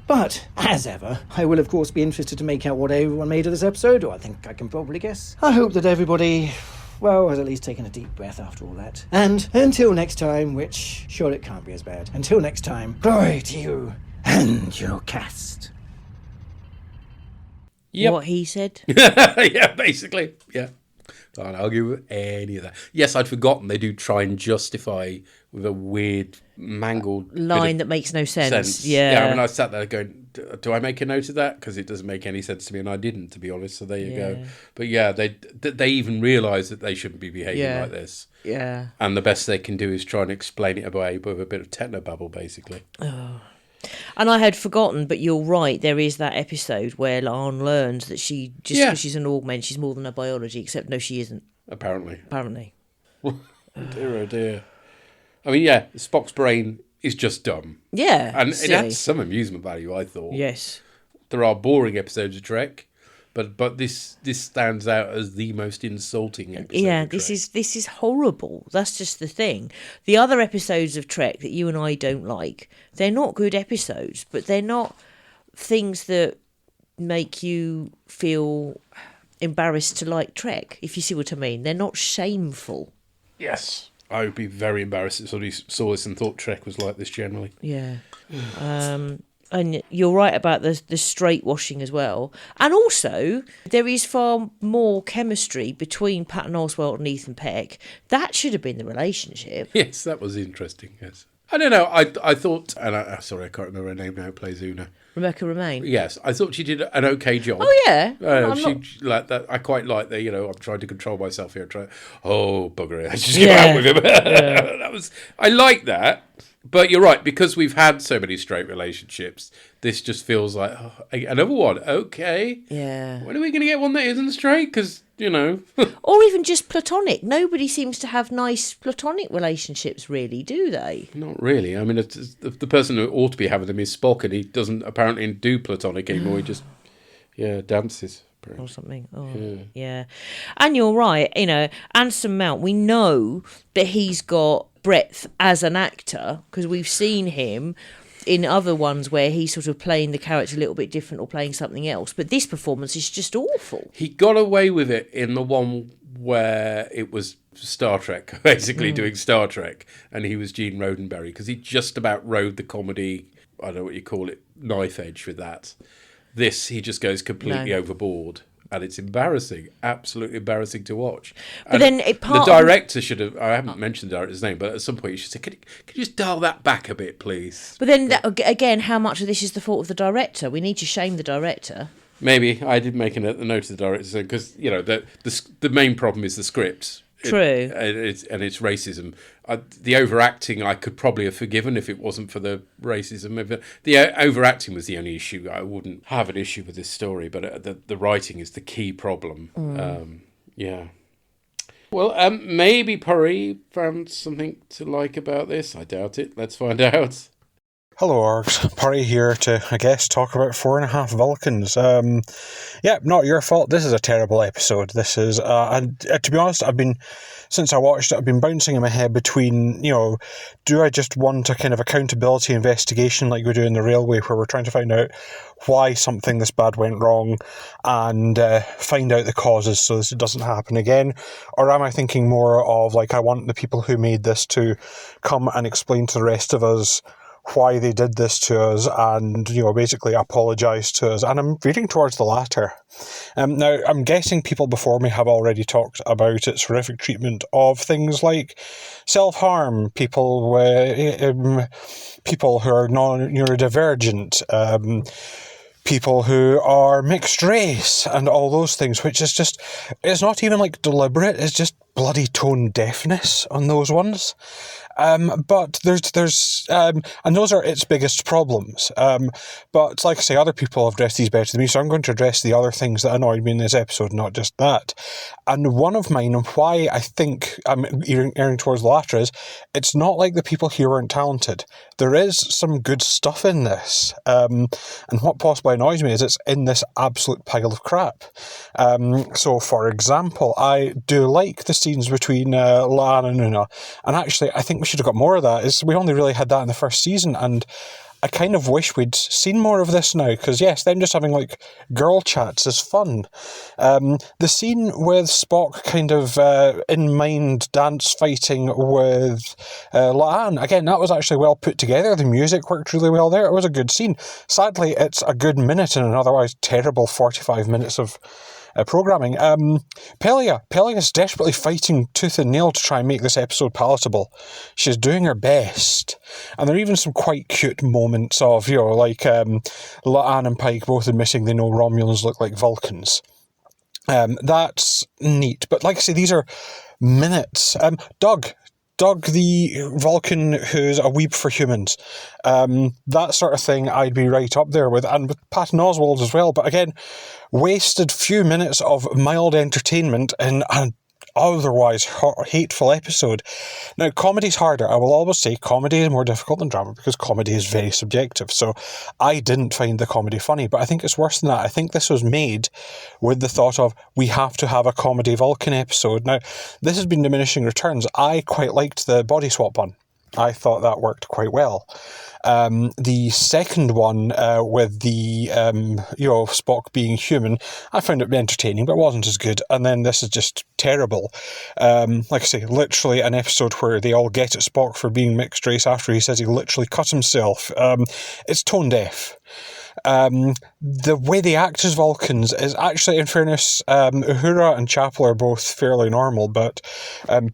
But, as ever, I will of course be interested to make out what everyone made of this episode, or I think I can probably guess. I hope that everybody, well, has at least taken a deep breath after all that. And until next time, which, sure it can't be as bad, until next time, glory to you and your cast. Yep. What he said? Yeah, basically. Yeah. Can't argue with any of that. Yes, I'd forgotten they do try and justify with a weird, mangled line that makes no sense. Yeah, I mean, I sat there going, do I make a note of that? Because it doesn't make any sense to me, and I didn't, to be honest. So there you go. But yeah, they even realise that they shouldn't be behaving like this. Yeah. And the best they can do is try and explain it away with a bit of technobabble, basically. Oh. And I had forgotten, but you're right, there is that episode where Lilah learns that she, just because she's an augment, she's more than her biology, except no, she isn't. Apparently. Oh dear. I mean, yeah, Spock's brain is just dumb. Yeah. And it adds some amusement value, I thought. Yes. There are boring episodes of Trek, but this stands out as the most insulting episode. Yeah, of Trek. this is horrible. That's just the thing. The other episodes of Trek that you and I don't like, they're not good episodes, but they're not things that make you feel embarrassed to like Trek, if you see what I mean. They're not shameful. Yes. I would be very embarrassed if somebody saw this and thought Trek was like this generally. Yeah. And you're right about the straight washing as well. And also, there is far more chemistry between Patton Oswalt and Ethan Peck. That should have been the relationship. Yes, that was interesting, yes. I don't know, I thought, and sorry, I can't remember her name now, who plays Una. Rebecca Romaine. Yes, I thought she did an okay job. Oh, yeah. She like that. I quite like that, I'm trying to control myself here. Bugger it. I just get out with him. Yeah. I like that. But you're right, because we've had so many straight relationships, this just feels like another one. Okay. Yeah. When are we going to get one that isn't straight? Because, or even just platonic. Nobody seems to have nice platonic relationships, really, do they? Not really. I mean, the person who ought to be having them is Spock, and he doesn't apparently do platonic anymore. He just, dances. Or something. Oh, yeah. And you're right, Anson Mount, we know that he's got breadth as an actor because we've seen him in other ones where he's sort of playing the character a little bit different or playing something else. But this performance is just awful. He got away with it in the one where it was Star Trek, basically doing Star Trek, and he was Gene Roddenberry because he just about rode the comedy, I don't know what you call it, knife edge with that. This, he just goes completely overboard. And it's embarrassing, absolutely embarrassing to watch. But and then the director should have, I haven't mentioned the director's name, but at some point you should say, can you just dial that back a bit, please? But then, again, how much of this is the fault of the director? We need to shame the director. Maybe. I did make a note of the director, because, the main problem is the script. True. It's racism. The overacting I could probably have forgiven if it wasn't for the racism. The overacting was the only issue. I wouldn't have an issue with this story, but the writing is the key problem. Well, maybe Puri found something to like about this. I doubt it. Let's find out. Hello, Orgs. Puri here to, I guess, talk about 4.5 Vulcans. Not your fault. This is a terrible episode. This is, to be honest, since I watched it, I've been bouncing in my head between, do I just want a kind of accountability investigation like we do in the Railway, where we're trying to find out why something this bad went wrong and find out the causes so this doesn't happen again? Or am I thinking more of, I want the people who made this to come and explain to the rest of us why they did this to us and, basically apologise to us. And I'm reading towards the latter. Now, I'm guessing people before me have already talked about its horrific treatment of things like self-harm, people who are neurodivergent, people who are mixed race and all those things, which is just, it's not even deliberate, it's just bloody tone deafness on those ones. But there's and those are its biggest problems. But like I say, other people have addressed these better than me, so I'm going to address the other things that annoyed me in this episode, not just that. And one of mine, and why I think I'm erring towards the latter, is it's not like the people here aren't talented. There is some good stuff in this. And what possibly annoys me is it's in this absolute pile of crap. So, for example, I do like the scenes between Lilah and Una. And actually, I think we should have got more of that. We only really had that in the first season, and I kind of wish we'd seen more of this now, because yes, them just having girl chats is fun. The scene with Spock kind of in mind dance fighting with Lilah, again, that was actually well put together. The music worked really well there. It was a good scene. Sadly, it's a good minute in an otherwise terrible 45 minutes of programming. Pelia's desperately fighting tooth and nail to try and make this episode palatable. She's doing her best. And there are even some quite cute moments of, Lilah and Pike both admitting they know Romulans look like Vulcans. That's neat. But like I say, these are minutes. Doug, the Vulcan who's a weeb for humans. That sort of thing I'd be right up there with, and with Patton Oswalt as well. But again, wasted few minutes of mild entertainment in an otherwise hateful episode. Now, comedy's harder. I will always say comedy is more difficult than drama because comedy is very subjective. So I didn't find the comedy funny, but I think it's worse than that. I think this was made with the thought of, we have to have a comedy Vulcan episode. Now, this has been diminishing returns. I quite liked the body swap one. I thought that worked quite well. The second one with the Spock being human, I found it entertaining, but it wasn't as good. And then this is just terrible. Like I say, literally an episode where they all get at Spock for being mixed race after he says he literally cut himself. It's tone deaf. The way they act as Vulcans is actually, in fairness, Uhura and Chapel are both fairly normal, but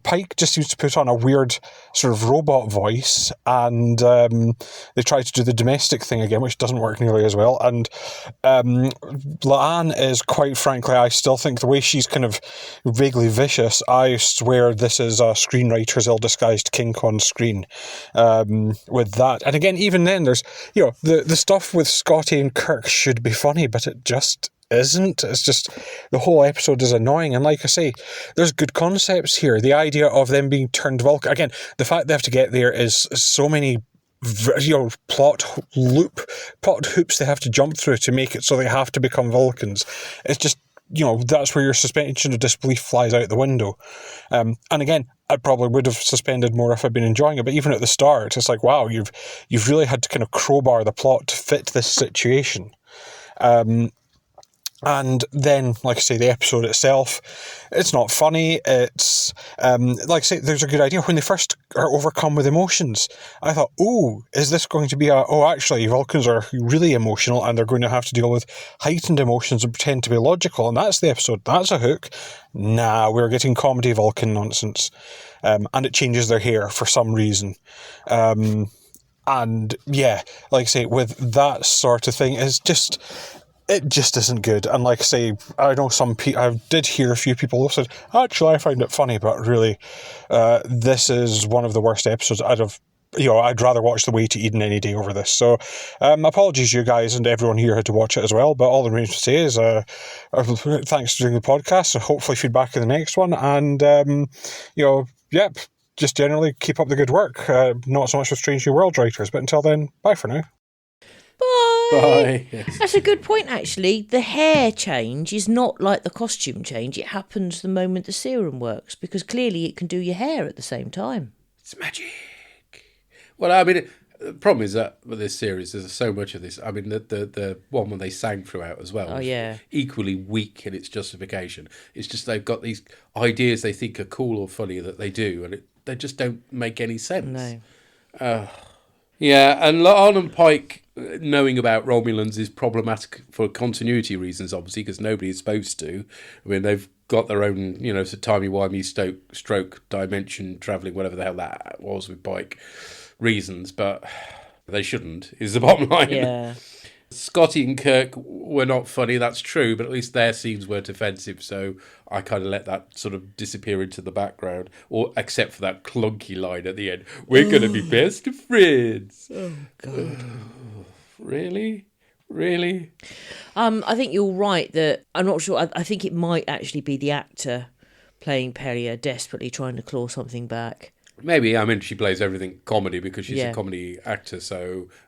Pike just seems to put on a weird sort of robot voice, and they try to do the domestic thing again, which doesn't work nearly as well. And Lilah is, quite frankly, I still think the way she's kind of vaguely vicious, I swear this is a screenwriter's ill-disguised kink on screen with that. And again, even then, there's, the stuff with Scotty and Kirk should be funny, but it just isn't. It's just, the whole episode is annoying. And like I say, there's good concepts here. The idea of them being turned Vulcan, again, the fact they have to get there is so many plot hoops they have to jump through to make it so they have to become Vulcans. It's just, that's where your suspension of disbelief flies out the window. And again, I probably would have suspended more if I'd been enjoying it, but even at the start, it's like, wow, you've really had to kind of crowbar the plot to fit this situation. And then, like I say, the episode itself, it's not funny. It's, like I say, there's a good idea. When they first are overcome with emotions, I thought, is this going to be actually, Vulcans are really emotional and they're going to have to deal with heightened emotions and pretend to be logical. And that's the episode. That's a hook. Nah, we're getting comedy Vulcan nonsense. And it changes their hair for some reason. And yeah, like I say, with that sort of thing, it just isn't good. And like I say, I know I did hear a few people who said, actually, I find it funny, but really, this is one of the worst episodes I'd rather watch The Way to Eden any day over this. So, apologies, you guys, and everyone here had to watch it as well. But all that remains to say is, thanks for doing the podcast. So hopefully, feedback in the next one. And, just generally keep up the good work. Not so much with Strange New Worlds writers, but until then, bye for now. Bye. Yes. That's a good point, actually. The hair change is not like the costume change. It happens the moment the serum works, because clearly it can do your hair at the same time. It's magic. Well, I mean, the problem is that with this series, there's so much of this. I mean, the one when they sang throughout as well. Oh, yeah. Equally weak in its justification. It's just they've got these ideas they think are cool or funny that they do, and they just don't make any sense. No. Yeah, and Lilah and Pike knowing about Romulans is problematic for continuity reasons, obviously, because nobody is supposed to. I mean, they've got their own, timey-wimey stroke dimension travelling, whatever the hell that was with Pike reasons, but they shouldn't, is the bottom line. Yeah. Scotty and Kirk were not funny, that's true, but at least their scenes were defensive, so I kind of let that sort of disappear into the background, or except for that clunky line at the end, we're going to be best of friends. Oh, God. Really? I think you're right that, I'm not sure, I think it might actually be the actor playing Peria desperately trying to claw something back. Maybe, I mean, she plays everything comedy because she's a comedy actor,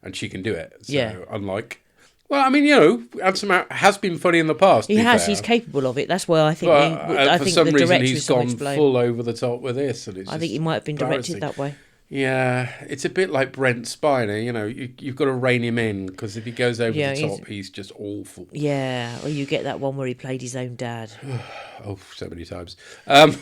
and she can do it. So, unlike... Well, I mean, Anson Mount has been funny in the past. He has. He's capable of it. That's why I think. For some reason, he's gone full over the top with this, and I think he might have been directed that way. Yeah, it's a bit like Brent Spiner. You've got to rein him in, because if he goes over the top, he's just awful. Yeah, or you get that one where he played his own dad. Oh, so many times. And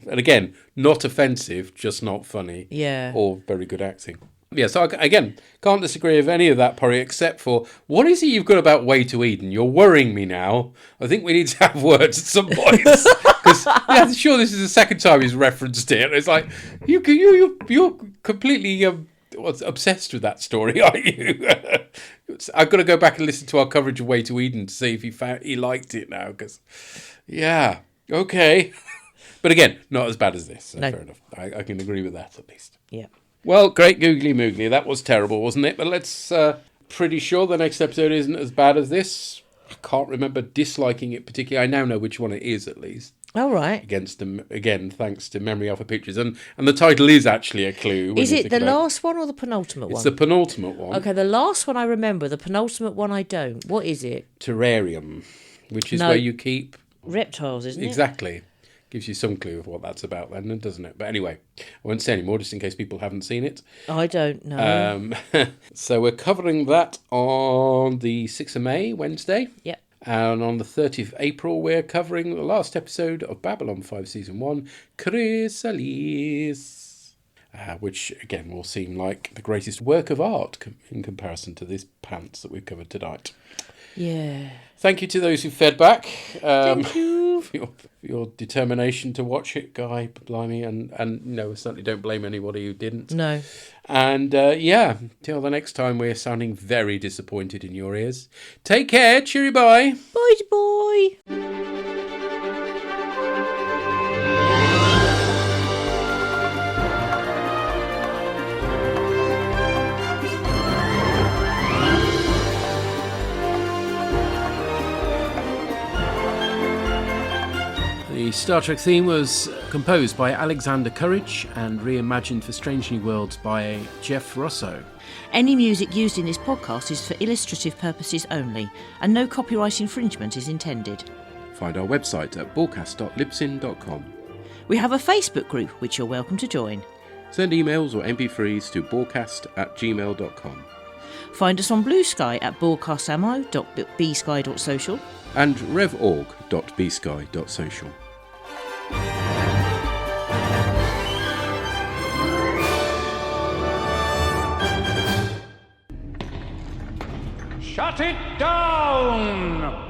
again, not offensive, just not funny. Yeah. Or very good acting. Yeah, so again, can't disagree with any of that, Pori, except for, what is it you've got about Way to Eden? You're worrying me now. I think we need to have words at some point. Because, I'm sure this is the second time he's referenced it. It's like, you're completely obsessed with that story, aren't you? I've got to go back and listen to our coverage of Way to Eden to see if he liked it now. Because, yeah, okay. But again, not as bad as this. So fair enough. I can agree with that at least. Yeah. Well, great googly moogly. That was terrible, wasn't it? But let's... pretty sure the next episode isn't as bad as this. I can't remember disliking it particularly. I now know which one it is, at least. All right. Again, thanks to Memory Alpha Pictures. And the title is actually a clue. Is it the last one or the penultimate one? It's the penultimate one. Okay, the last one I remember. The penultimate one I don't. What is it? Terrarium, which is where you keep... reptiles, isn't it? Exactly. Gives you some clue of what that's about then, doesn't it? But anyway, I won't say any more just in case people haven't seen it. I don't know. So we're covering that on the 6th of May, Wednesday. Yep. And on the 30th of April, we're covering the last episode of Babylon 5 Season 1, Chrysalis, which, again, will seem like the greatest work of art in comparison to this pants that we've covered tonight. Yeah. Thank you to those who fed back. Thank you. For your determination to watch it, Guy, blimey. And no, I certainly don't blame anybody who didn't. No. And till the next time, we're sounding very disappointed in your ears. Take care. Cheery bye. Bye, boy. The Star Trek theme was composed by Alexander Courage and reimagined for Strange New Worlds by Jeff Russo. Any music used in this podcast is for illustrative purposes only, and no copyright infringement is intended. Find our website at borgcast.libsyn.com. We have a Facebook group which you're welcome to join. Send emails or MP3s to borgcast@gmail.com. Find us on Blue Sky at broadcastammo.bsky.social and revorg.bsky.social. Shut it down!